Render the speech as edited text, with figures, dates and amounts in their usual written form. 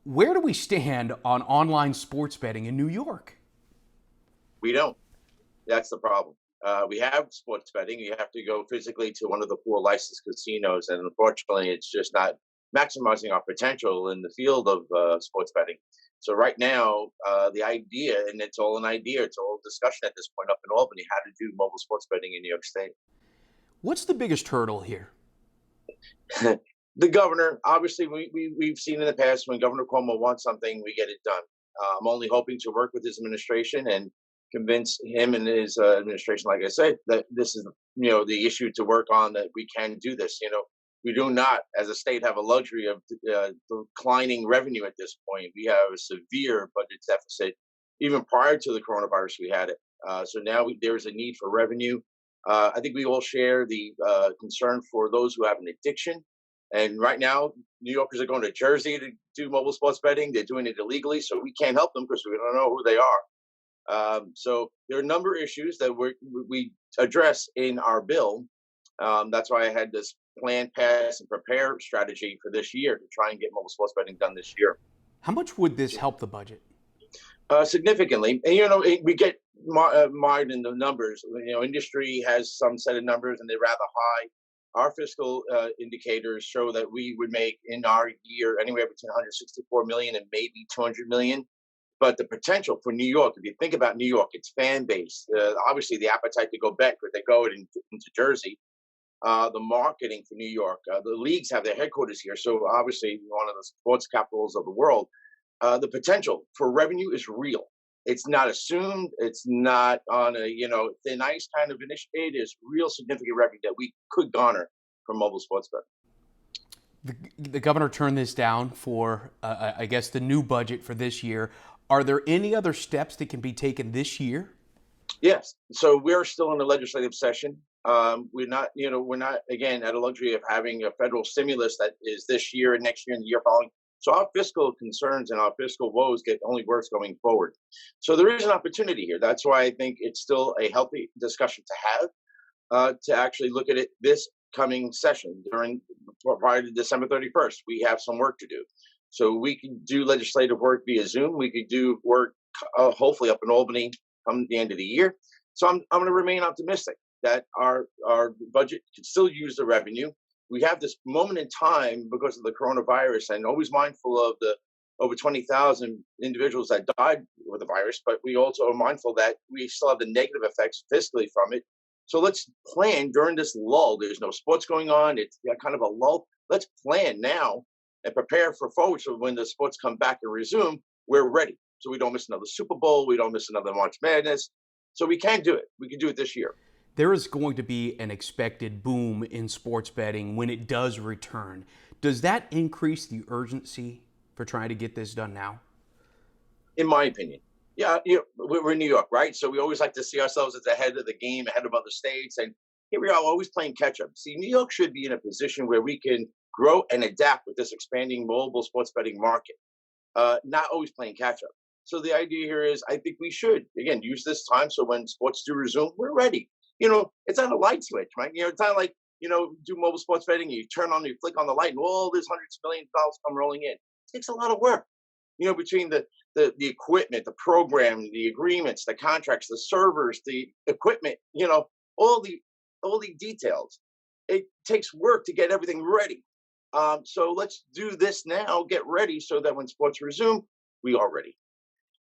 Where do we stand on online sports betting in New York? We don't. That's the problem. We have sports betting. You have to go physically to one of the four licensed casinos, and unfortunately, it's just not maximizing our potential in the field of sports betting. So right now, the idea, and it's all an idea, it's all discussion at this point up in Albany, how to do mobile sports betting in New York State. What's the biggest hurdle here? The governor, obviously, we've seen in the past when Governor Cuomo wants something, we get it done. I'm only hoping to work with his administration and convince him and his administration, like I said, that this is the issue to work on, that we can do this. We do not, as a state, have a luxury of declining revenue at this point. We have a severe budget deficit. Even prior to the coronavirus, we had it. So now there's a need for revenue. I think we all share the concern for those who have an addiction. And right now, New Yorkers are going to Jersey to do mobile sports betting. They're doing it illegally, so we can't help them because we don't know who they are. So there are a number of issues that we address in our bill. That's why I had this plan, pass, and prepare strategy for this year to try and get mobile sports betting done this year. How much would this help the budget? Significantly. And, we get mired in the numbers. Industry has some set of numbers and they're rather high. Our fiscal indicators show that we would make in our year anywhere between 164 million and maybe 200 million. But the potential for New York, if you think about New York, its fan base, obviously the appetite to go bet, but they go into Jersey. The marketing for New York, the leagues have their headquarters here, so obviously one of the sports capitals of the world. The potential for revenue is real. It's not assumed. It's not on a thin ice kind of initiative. It is real significant revenue that we could garner from mobile sports betting. The governor turned this down for, I guess, the new budget for this year. Are there any other steps that can be taken this year? Yes. So we're still in the legislative session. We're not again at a luxury of having a federal stimulus that is this year and next year and the year following. So our fiscal concerns and our fiscal woes get only worse going forward. So there is an opportunity here. That's why I think it's still a healthy discussion to have, to actually look at it this coming session prior to December 31st. We have some work to do. So we can do legislative work via Zoom. We could do work hopefully up in Albany come the end of the year. So I'm going to remain optimistic that our budget could still use the revenue. We have this moment in time because of the coronavirus, and always mindful of the over 20,000 individuals that died with the virus, but we also are mindful that we still have the negative effects fiscally from it. So let's plan during this lull. There's no sports going on. It's kind of a lull. Let's plan now and prepare for forward, so when the sports come back and resume, we're ready. So we don't miss another Super Bowl. We don't miss another March Madness. So we can do it. We can do it this year. There is going to be an expected boom in sports betting when it does return. Does that increase the urgency for trying to get this done now? In my opinion. Yeah, we're in New York, right? So we always like to see ourselves as ahead of the game, ahead of other states. And here we are, always playing catch up. See, New York should be in a position where we can grow and adapt with this expanding mobile sports betting market, not always playing catch up. So the idea here is I think we should, again, use this time so when sports do resume, we're ready. It's not a light switch, right? It's not like, do mobile sports betting, you turn on, you flick on the light, and all these hundreds of millions of dollars come rolling in. It takes a lot of work, between the equipment, the program, the agreements, the contracts, the servers, the equipment, all the details. It takes work to get everything ready. So let's do this now, get ready so that when sports resume, we are ready.